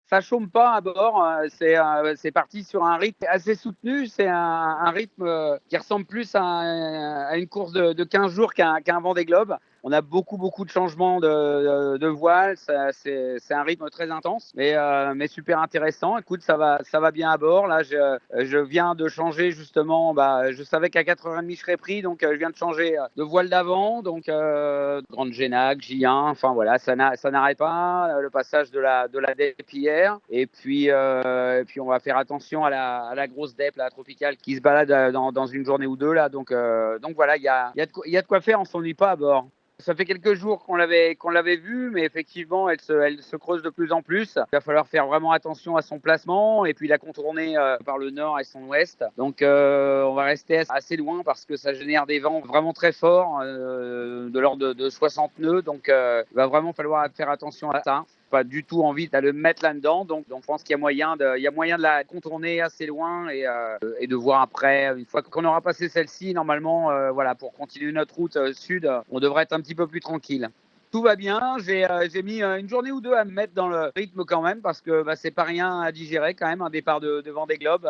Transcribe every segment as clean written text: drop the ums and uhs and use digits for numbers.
Ça chôme pas à bord. C'est parti sur un rythme assez soutenu. C'est un rythme qui ressemble plus à une course de 15 jours qu'un Vendée Globe. On a beaucoup de changements de voile. C'est un rythme très intense, mais super intéressant. Écoute, ça va bien à bord. Là, je viens de changer justement. Je savais qu'à 4h30 je serais pris, donc je viens de changer de voile d'avant. Donc Grande Génac, J1. Enfin voilà, ça n'arrête pas. Le passage de la DEP hier, et puis on va faire attention à la grosse DEP, la tropicale, qui se balade dans une journée ou deux là. Donc voilà, il y a de quoi faire. On s'ennuie pas à bord. Ça fait quelques jours qu'on l'avait vue, mais effectivement, elle se creuse de plus en plus. Il va falloir faire vraiment attention à son placement et puis la contourner par le nord et son ouest. Donc, on va rester assez loin parce que ça génère des vents vraiment très forts, de l'ordre de 60 nœuds. Donc, il va vraiment falloir faire attention à ça. Pas du tout envie de le mettre là-dedans. Donc je pense qu'il y a moyen de la contourner assez loin et de voir après, une fois qu'on aura passé celle-ci, normalement, voilà, pour continuer notre route sud, on devrait être un petit peu plus tranquille. Tout va bien. J'ai mis une journée ou deux à me mettre dans le rythme quand même parce que c'est pas rien à digérer quand même un départ de Vendée Globe.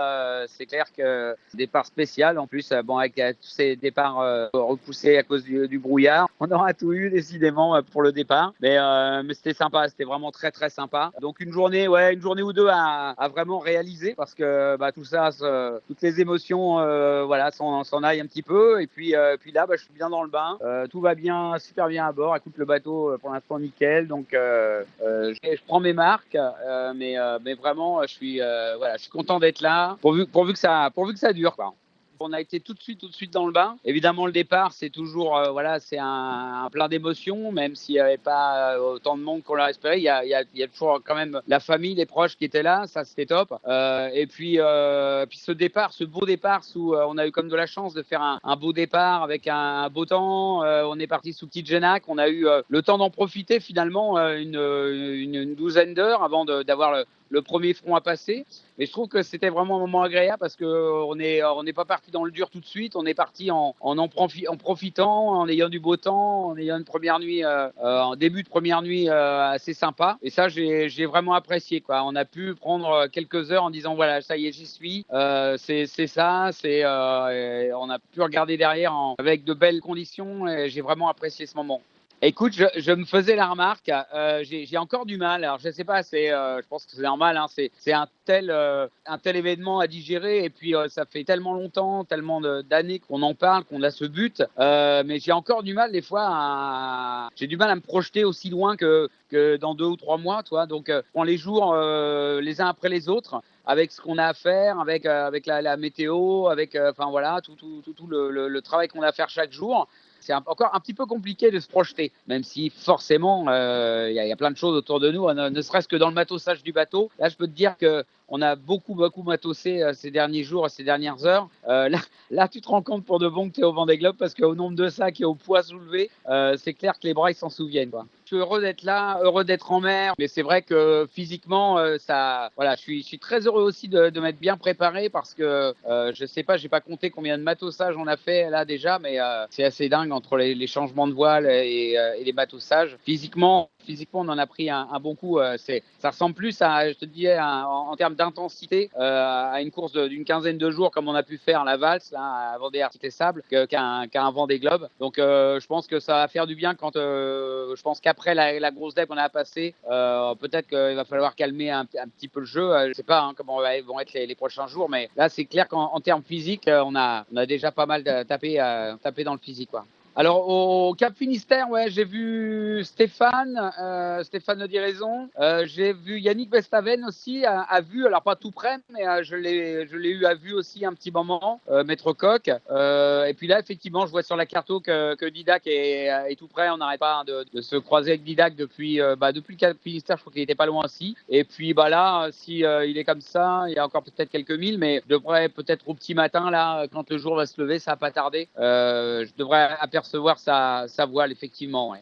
C'est clair que départ spécial en plus. Bon, avec tous ces départs repoussés à cause du brouillard, on aura tout eu décidément pour le départ. Mais c'était sympa. C'était vraiment très sympa. Donc une journée ou deux à vraiment réaliser parce que tout ça, toutes les émotions, voilà, s'en aillent un petit peu. Et puis là, je suis bien dans le bain. Tout va bien, super bien à bord. Écoute, le bateau pour l'instant nickel, donc je prends mes marques, mais vraiment je suis content d'être là pourvu que ça dure quoi. On a été tout de suite dans le bain. Évidemment, le départ, c'est toujours, c'est un plein d'émotions, même s'il n'y avait pas autant de monde qu'on l'aurait espéré. Il y a toujours quand même la famille, les proches qui étaient là, ça c'était top. Et puis ce beau départ où on a eu comme de la chance de faire un beau départ avec un beau temps. On est parti sous Petite Génac, on a eu le temps d'en profiter finalement une douzaine d'heures avant d'avoir le premier front à passer. Mais je trouve que c'était vraiment un moment agréable parce qu'on n'est pas parti dans le dur tout de suite. On est parti en profitant, en ayant du beau temps, en ayant une première nuit, en début de première nuit assez sympa. Et ça, j'ai vraiment apprécié, quoi. On a pu prendre quelques heures en disant voilà, ça y est, j'y suis. C'est ça. On a pu regarder derrière avec de belles conditions. Et j'ai vraiment apprécié ce moment. Écoute, je me faisais la remarque, j'ai encore du mal. Alors je sais pas, je pense que c'est normal. Hein, c'est un tel événement à digérer et puis ça fait tellement longtemps, tellement d'années qu'on en parle, qu'on a ce but. Mais j'ai encore du mal des fois. J'ai du mal à me projeter aussi loin que dans 2 ou 3 mois, toi. Donc prends les jours les uns après les autres, avec ce qu'on a à faire, avec la météo, avec enfin voilà tout le travail qu'on a à faire chaque jour. C'est encore un petit peu compliqué de se projeter, même si forcément y a plein de choses autour de nous, ne serait-ce que dans le matossage du bateau. Là, je peux te dire que on a beaucoup matossé ces derniers jours, ces dernières heures. Là, tu te rends compte pour de bon que tu es au Vendée Globe parce qu'au nombre de sacs et au poids soulevé, c'est clair que les bras ils s'en souviennent, quoi. Je suis heureux d'être là, heureux d'être en mer, mais c'est vrai que physiquement, je suis très heureux aussi de m'être bien préparé parce que je sais pas, j'ai pas compté combien de matossages on a fait là déjà, mais c'est assez dingue entre les changements de voile et les matossages. Physiquement, on en a pris un bon coup. Ça ressemble plus à, je te disais, en termes d'intensité, à une course d'une quinzaine de jours comme on a pu faire la valse là, à Vendée Arctic et Sable qu'un Vendée Globe. Donc je pense que ça va faire du bien quand je pense qu'après la grosse DEP on a passé, peut-être qu'il va falloir calmer un petit peu le jeu. Je sais pas comment vont être les prochains jours, mais là c'est clair qu'en termes physiques, on a déjà pas mal tapé dans le physique, quoi. Alors au Cap Finistère, ouais, j'ai vu Stéphane de Diraison. J'ai vu Yannick Bestaven aussi à vue, alors pas tout près, mais je l'ai eu à vue aussi un petit moment, Maître Coq. Et puis là, effectivement, je vois sur la carto que Didac est tout près. On n'arrête pas de se croiser avec Didac depuis le Cap Finistère. Je crois qu'il était pas loin aussi. Et puis là, si il est comme ça, il y a encore peut-être quelques milles, mais je devrais peut-être au petit matin là, quand le jour va se lever, ça va pas tarder. Je devrais apercevoir sa voile effectivement. Ouais.